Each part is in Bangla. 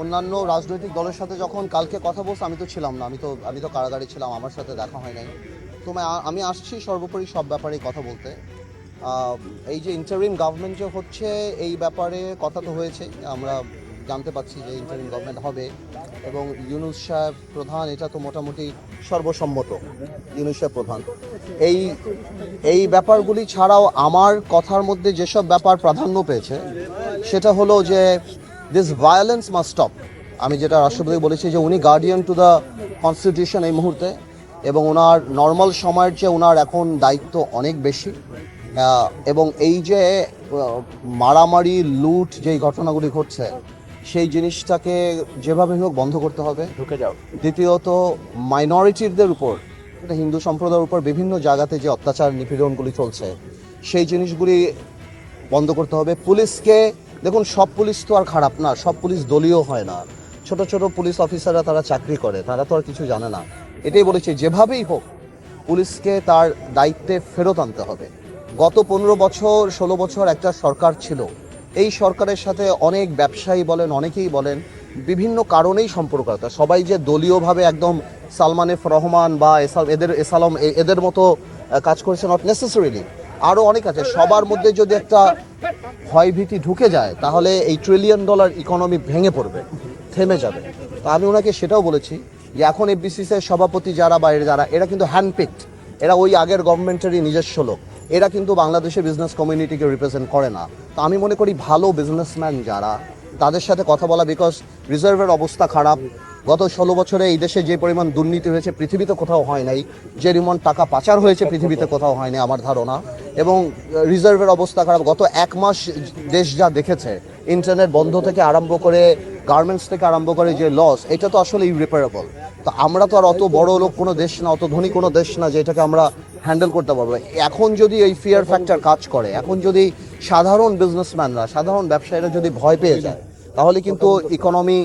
অন্যান্য রাজনৈতিক দলের সাথে যখন কালকে কথা বলছি, আমি তো ছিলাম না, আমি তো কারাগারে ছিলাম, আমার সাথে দেখা হয় নাই। তো আমি আসছি সর্বোপরি সব ব্যাপারেই কথা বলতে। এই যে ইন্টারিম গভর্নমেন্ট যে হচ্ছে, এই ব্যাপারে কথা তো হয়েছে, আমরা জানতে পাচ্ছি যে ইন্টারিম গভর্নমেন্ট হবে এবং ইউনূস সাহেব প্রধান, এটা তো মোটামুটি সর্বসম্মত, ইউনূস সাহেব প্রধান। এই এই ব্যাপারগুলি ছাড়াও আমার কথার মধ্যে যেসব ব্যাপার প্রাধান্য পেয়েছে, সেটা হলো যে দিস ভায়োলেন্স মাস্ট স্টপ। আমি যেটা রাষ্ট্রপতি বলেছি যে উনি গার্ডিয়ান টু দ্য কনস্টিটিউশন এই মুহূর্তে, এবং ওনার নর্মাল সময়ের চেয়ে ওনার এখন দায়িত্ব অনেক বেশি। এবং এই যে মারামারি, লুট, যেই ঘটনাগুলি ঘটছে, সেই জিনিসটাকে যেভাবে হোক বন্ধ করতে হবে। দ্বিতীয়ত, মাইনরিটিদের উপর, এটা হিন্দু সম্প্রদায়ের উপর বিভিন্ন জায়গাতে যে অত্যাচার নিপীড়নগুলি চলছে, সেই জিনিসগুলি বন্ধ করতে হবে। পুলিশকে দেখুন, সব পুলিশ তো আর খারাপ না, সব পুলিশ দলীয় হয় না। ছোট ছোট পুলিশ অফিসাররা তারা চাকরি করে, তারা তো আর কিছু জানে না। এটাই বলেছি, যেভাবেই হোক পুলিশকে তার দায়িত্বে ফেরত আনতে হবে। গত 15 বছর 16 বছর একটা সরকার ছিল, এই সরকারের সাথে অনেক ব্যবসায়ী বলেন, অনেকেই বলেন, বিভিন্ন কারণেই সম্পর্ক আছে। সবাই যে দলীয়ভাবে একদম সালমান এফ রহমান বা এদের মতো কাজ করেছে, নট নেসেসারিলি, আরও অনেক আছে। সবার মধ্যে যদি একটা ভয়ভীতি ঢুকে যায়, তাহলে এই $1 ট্রিলিয়ন ইকোনমি ভেঙে পড়বে, থেমে যাবে। তো আমি ওনাকে সেটাও বলেছি যে এখন এফবিসিসির সভাপতি যারা বা যারা, এরা কিন্তু হ্যান্ডপিকড, এরা ওই আগের গভর্নমেন্টেরই নিজস্ব লোক, এরা কিন্তু বাংলাদেশের বিজনেস কমিউনিটিকে রিপ্রেজেন্ট করে না। তো আমি মনে করি ভালো বিজনেসম্যান যারা, তাদের সাথে কথা বলা, বিকজ রিজার্ভের অবস্থা খারাপ। গত 16 বছরে এই দেশে যে পরিমাণ দুর্নীতি হয়েছে পৃথিবীতে কোথাও হয় নাই, যে পরিমাণ টাকা পাচার হয়েছে পৃথিবীতে কোথাও হয়নি আমার ধারণা। এবং রিজার্ভের অবস্থা খারাপ। গত 1 মাস দেশ যা দেখেছে, ইন্টারনেট বন্ধ থেকে আরম্ভ করে, গার্মেন্টস থেকে আরম্ভ করে যে লস, এটা তো আসলে ইরিপেয়ারেবল। তো আমরা তো আর অত বড় লোক কোনো দেশ না, অত ধনী কোনো দেশ না যে এটাকে আমরা হ্যান্ডেল করতে পারবো। এখন যদি এই ফিয়ার ফ্যাক্টর কাজ করে, এখন যদি সাধারণ বিজনেসম্যানরা, সাধারণ ব্যবসায়ীরা যদি ভয় পেয়ে যায়, তাহলে কিন্তু ইকোনমি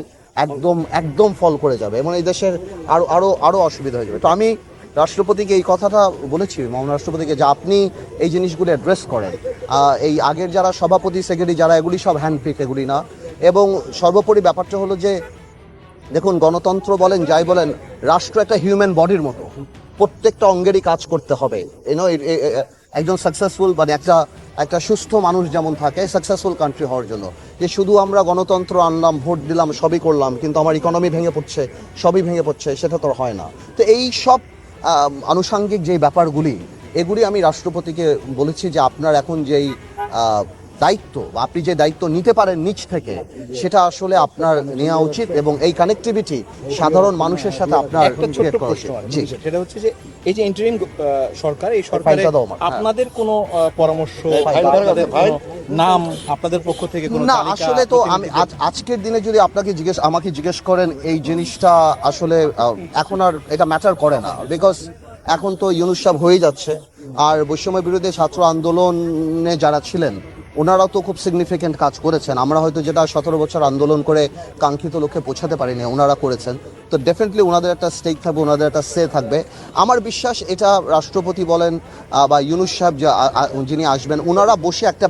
একদম একদম ফল করে যাবে এবং এই দেশের আরও আরও আরও অসুবিধা হয়ে যাবে। তো আমি রাষ্ট্রপতিকে এই কথাটা বলেছি, মহান রাষ্ট্রপতিকে, যে আপনি এই জিনিসগুলো অ্যাড্রেস করেন। এই আগের যারা সভাপতি, সেক্রেটারি যারা, এগুলি সব হ্যান্ডপিক, এগুলি না। এবং সর্বোপরি ব্যাপারটা হলো যে দেখুন, গণতন্ত্র বলেন, যাই বলেন, রাষ্ট্র একটা হিউম্যান বডির মতো, প্রত্যেকটা অঙ্গেরই কাজ করতে হবে। একজন সাকসেসফুল, মানে একটা সুস্থ মানুষ যেমন থাকে সাকসেসফুল কান্ট্রি হওয়ার জন্য, যে শুধু আমরা গণতন্ত্র আনলাম, ভোট দিলাম, সবই করলাম, কিন্তু আমার ইকোনমি ভেঙে পড়ছে, সবই ভেঙে পড়ছে, সেটা তো হয় না। তো এই সব আনুষাঙ্গিক যেই ব্যাপারগুলি, এগুলি আমি রাষ্ট্রপতিকে বলেছি যে আপনার এখন যেই দায়িত্ব, আপনি যে দায়িত্ব নিতে পারেন নিজ থেকে, সেটা আসলে আপনার নেওয়া উচিত এবং এই কানেক্টিভিটি সাধারণ মানুষের সাথে আপনার ক্রিয়েট করা উচিত। জি, সেটা হচ্ছে যে এই যে ইন্টারিম সরকার, এই সরকারে আপনাদের কোনো পরামর্শ, আপনাদের কোনো নাম, আপনাদের পক্ষ থেকে কোনো না, আসলে তো আমি আজকের দিনে যদি আমাকে জিজ্ঞেস করেন, এই জিনিসটা আসলে এখন আর এটা ম্যাটার করে না, বিকজ এখন তো ইউনূস সাহেব হয়ে যাচ্ছে। আর বৈষম্য বিরোধী ছাত্র আন্দোলনে যারা ছিলেন, ওনারাও তো খুব সিগনিফিকেন্ট কাজ করেছেন। আমরা হয়তো যেটা 17 বছর আন্দোলন করে কাঙ্ক্ষিত লক্ষ্যে পৌঁছাতে পারিনি, ওনারা করেছেন। তো ডেফিনেটলি ওনাদের একটা স্টেক থাকবে, ওনাদের একটা সে থাকবে। আমার বিশ্বাস এটা রাষ্ট্রপতি বলেন বা ইউনূস সাহেব যিনি আসবেন, ওনারা বসে একটা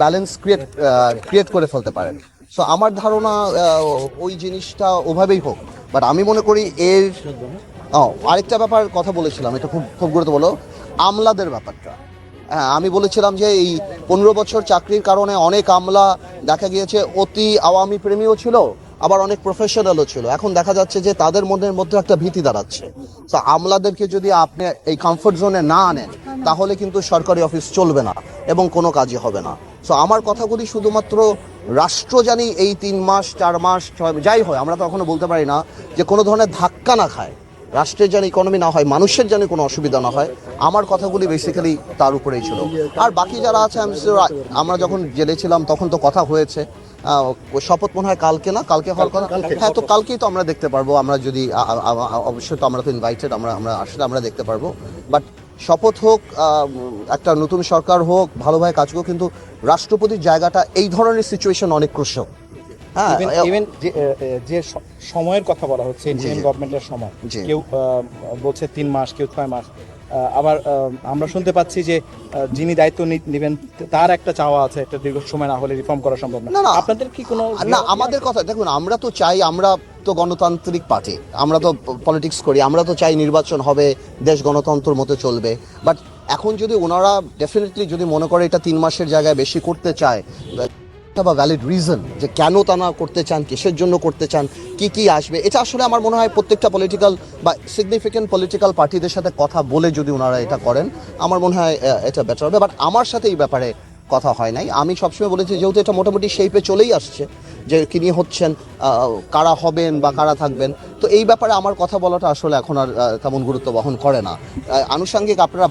ব্যালেন্স ক্রিয়েট করে ফেলতে পারেন। সো আমার ধারণা ওই জিনিসটা ওভাবেই হোক। বাট আমি মনে করি আরেকটা ব্যাপার কথা বলেছিলাম, এটা খুব খুব গুরুত্বপূর্ণ, আমলাদের ব্যাপারটা। হ্যাঁ, আমি বলেছিলাম যে এই 15 বছর চাকরির কারণে অনেক আমলা দেখা গিয়েছে অতি আওয়ামী প্রেমীও ছিল, আবার অনেক প্রফেশনালও ছিল। এখন দেখা যাচ্ছে যে তাদের মধ্যে একটা ভীতি দাঁড়াচ্ছে। তো আমলাদেরকে যদি আপনি এই কমফোর্ট জোনে না আনেন, তাহলে কিন্তু সরকারি অফিস চলবে না এবং কোনো কাজই হবে না। সো আমার কথাগুলি শুধুমাত্র রাষ্ট্র জানি এই 3 মাস 4 মাস 6 যাই হয়, আমরা তো এখনো বলতে পারি না, যে কোনো ধরনের ধাক্কা না খায়, রাষ্ট্রের যেন ইকোনমি না হয়, মানুষের যেন কোনো অসুবিধা না হয়। আমার কথাগুলি বেসিক্যালি তার উপরেই ছিল। আর বাকি যারা আছে, আমরা যখন জেলে ছিলাম তখন তো কথা হয়েছে। শপথ মনে হয় কালকে হওয়ার কথা। হ্যাঁ, তো কালকেই তো আমরা দেখতে পারবো। আমরা যদি অবশ্যই তো আমরা তো ইনভাইটেড, আমরা আসলে আমরা দেখতে পারবো। বাট শপথ হোক, একটা নতুন সরকার হোক, ভালোভাবে কাজ হোক, কিন্তু রাষ্ট্রপতির জায়গাটা এই ধরনের সিচুয়েশন অনেক ক্রুশিয়াল। হ্যাঁ, ইভেন যে সময়ের কথা বলা হচ্ছে, ইন্টারিম গভর্নমেন্টের সময়, কেউ বলছে 3 মাস, কেউ 6 মাস। আবার আমরা শুনতে পাচ্ছি যে যিনি দায়িত্ব নেবেন তার একটা চাওয়া আছে, একটা দীর্ঘ সময় না হলে রিফর্ম করা সম্ভব না। না। আপনাদের কি কোনো না, আমাদের কথা দেখুন, আমরা তো চাই, আমরা তো গণতান্ত্রিক পার্টি, আমরা তো পলিটিক্স করি, আমরা তো চাই নির্বাচন হবে, দেশ গণতন্ত্রের মতো চলবে। বাট এখন যদি ওনারা ডেফিনেটলি যদি মনে করে এটা 3 মাসের জায়গায় বেশি করতে চায়, বা ভ্যালিড রিজন যে কেন তারা করতে চান, কিসের জন্য করতে চান, কি কি আসবে, এটা আসলে আমার মনে হয় প্রত্যেকটা পলিটিক্যাল বা সিগনিফিকেন্ট পলিটিক্যাল পার্টিদের সাথে কথা বলে যদি ওনারা এটা করেন, আমার মনে হয় এটা বেটার হবে। বাট আমার সাথে এই ব্যাপারে কথা হয় নাই। আমি সবসময় বলেছি যেহেতু এটা মোটামুটি শেপে চলেই আসছে যে কিনি হচ্ছেন, কারা হবেন বা কারা থাকবেন, তো এই ব্যাপারে আমার কথা বলাটা আসলে এখন আর তেমন গুরুত্ব বহন করে না। আনুষঙ্গিক আপনারা